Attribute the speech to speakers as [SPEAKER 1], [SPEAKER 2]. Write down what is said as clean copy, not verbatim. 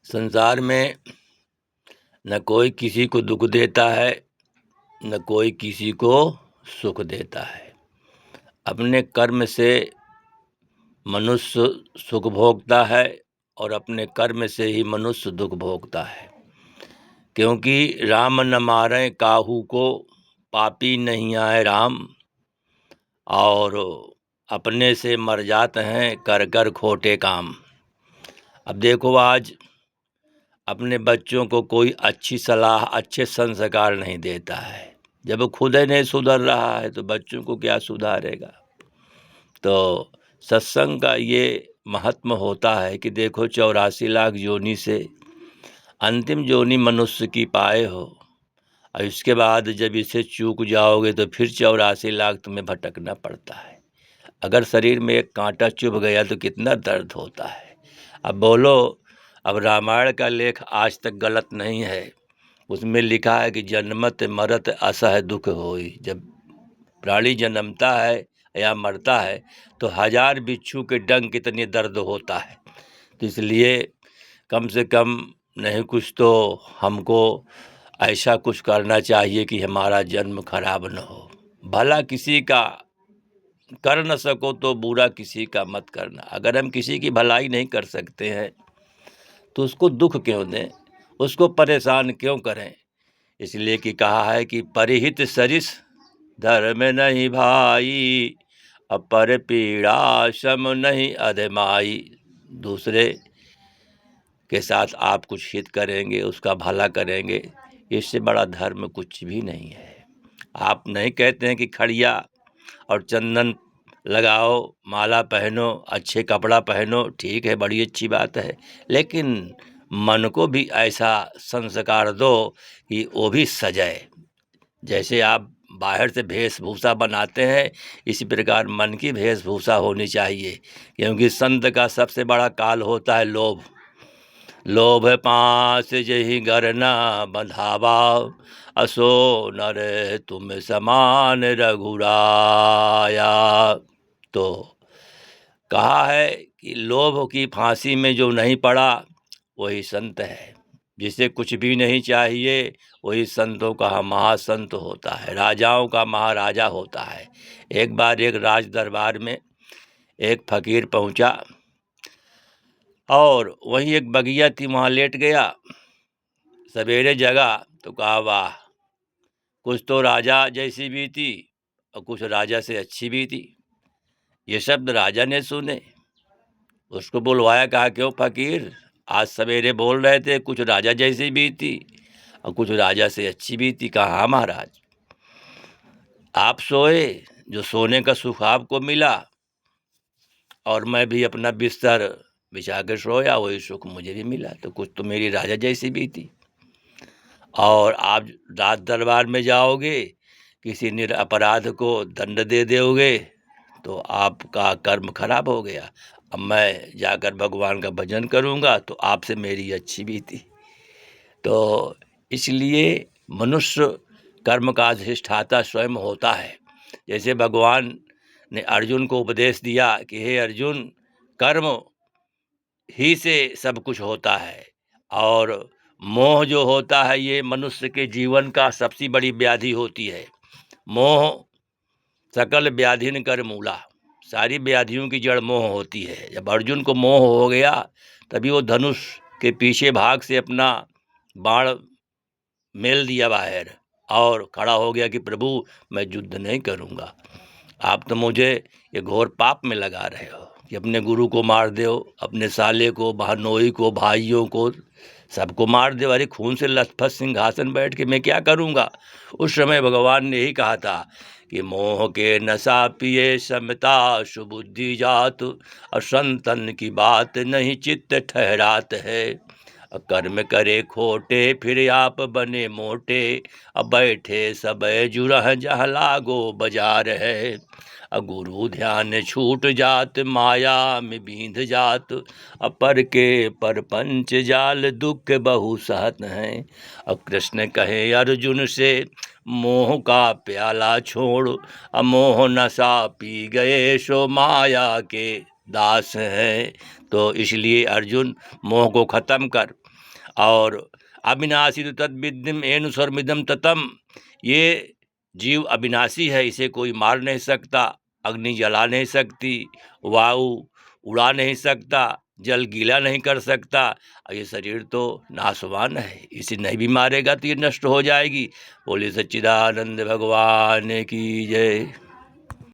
[SPEAKER 1] संसार में न कोई किसी को दुख देता है, न कोई किसी को सुख देता है। अपने कर्म से मनुष्य सुख भोगता है और अपने कर्म से ही मनुष्य दुख भोगता है। क्योंकि राम न मारे काहू को, पापी नहीं आए राम, और अपने से मर जाते हैं कर कर खोटे काम। अब देखो, आज अपने बच्चों को कोई अच्छी सलाह, अच्छे संस्कार नहीं देता है। जब वो खुद ही नहीं सुधर रहा है तो बच्चों को क्या सुधारेगा। तो सत्संग का ये महत्व होता है कि देखो, 84 लाख योनि से अंतिम योनि मनुष्य की पाए हो, और इसके बाद जब इसे चूक जाओगे तो फिर 84 लाख तुम्हें भटकना पड़ता है। अगर शरीर में एक कांटा चुभ गया तो कितना दर्द होता है। अब बोलो, अब रामायण का लेख आज तक गलत नहीं है। उसमें लिखा है कि जन्मत मरत असह दुख होई। जब प्राणी जन्मता है या मरता है तो 1000 बिच्छू के डंक कितनी दर्द होता है। तो इसलिए कम से कम नहीं कुछ तो हमको ऐसा कुछ करना चाहिए कि हमारा जन्म खराब न हो। भला किसी का कर न सको तो बुरा किसी का मत करना। अगर हम किसी की भलाई नहीं कर सकते हैं तो उसको दुख क्यों दें, उसको परेशान क्यों करें। इसलिए कि कहा है कि परिहित सरिस धर्म नहीं भाई, अपर पीड़ा सम नहीं अधमाई। दूसरे के साथ आप कुछ हित करेंगे, उसका भला करेंगे, इससे बड़ा धर्म कुछ भी नहीं है। आप नहीं कहते हैं कि खड़िया और चंदन लगाओ, माला पहनो, अच्छे कपड़ा पहनो, ठीक है, बड़ी अच्छी बात है, लेकिन मन को भी ऐसा संस्कार दो कि वो भी सजाए। जैसे आप बाहर से वेशभूषा बनाते हैं, इसी प्रकार मन की वेशभूषा होनी चाहिए। क्योंकि संत का सबसे बड़ा काल होता है लोभ। लोभ पास जही घर न बंधावा, असो नर तुम समान रघुराया। तो कहा है कि लोभ की फांसी में जो नहीं पड़ा वही संत है। जिसे कुछ भी नहीं चाहिए वही संतों का महासंत होता है, राजाओं का महाराजा होता है। एक बार एक राज दरबार में एक फकीर पहुंचा और वहीं एक बगिया थी, वहाँ लेट गया। सवेरे जगा तो कहा, वाह, कुछ तो राजा जैसी भी थी और कुछ राजा से अच्छी भी थी। ये शब्द राजा ने सुने, उसको बुलवाया, कहा, क्यों फकीर, आज सवेरे बोल रहे थे कुछ राजा जैसी भी थी और कुछ राजा से अच्छी भी थी। कहा, हाँ महाराज, आप सोए, जो सोने का सुख आपको मिला, और मैं भी अपना बिस्तर बिछा कर सोया, वही सुख मुझे भी मिला। तो कुछ तो मेरी राजा जैसी भी थी। और आप राज दरबार में जाओगे, किसी निरपराध को दंड दे दोगे तो आपका कर्म खराब हो गया। अब मैं जाकर भगवान का भजन करूंगा तो आपसे मेरी अच्छी भी थी। तो इसलिए मनुष्य कर्म का अधिष्ठाता स्वयं होता है। जैसे भगवान ने अर्जुन को उपदेश दिया कि हे अर्जुन, कर्म ही से सब कुछ होता है, और मोह जो होता है ये मनुष्य के जीवन का सबसे बड़ी व्याधि होती है। मोह सकल व्याधिन कर मूला। सारी व्याधियों की जड़ मोह होती है। जब अर्जुन को मोह हो गया तभी वो धनुष के पीछे भाग से अपना बाण मेल दिया बाहर और खड़ा हो गया कि प्रभु, मैं युद्ध नहीं करूंगा। आप तो मुझे ये घोर पाप में लगा रहे हो कि अपने गुरु को मार दो, अपने साले को, बहनोई को, भाइयों को, सबको मार दो। अरे खून से लथपथ सिंहासन बैठ के मैं क्या करूंगा। उस समय भगवान ने ही कहा था कि मोह के नशा पिए समता सुबुद्धि जात, और संतन की बात नहीं चित्त ठहरात है। कर्म करे खोटे फिर आप बने मोटे, अब बैठे सब जुरह जह लागो बाजार है। गुरु ध्यान छूट जात माया में बींध जात, अपर के परपंच जाल दुख बहु सहत हैं। अब कृष्ण कहे अर्जुन से मोह का प्याला छोड़, अमोह नशा पी गए सो माया के दास हैं। तो इसलिए अर्जुन, मोह को ख़त्म कर, और अविनाशी तो तद्विद्यम येन सर्वमिदं ततम, ये जीव अविनाशी है, इसे कोई मार नहीं सकता, अग्नि जला नहीं सकती, वायु उड़ा नहीं सकता, जल गीला नहीं कर सकता, और ये शरीर तो नाशवान है, इसे नहीं भी मारेगा तो ये नष्ट हो जाएगी। बोले सच्चिदानंद भगवान की जय।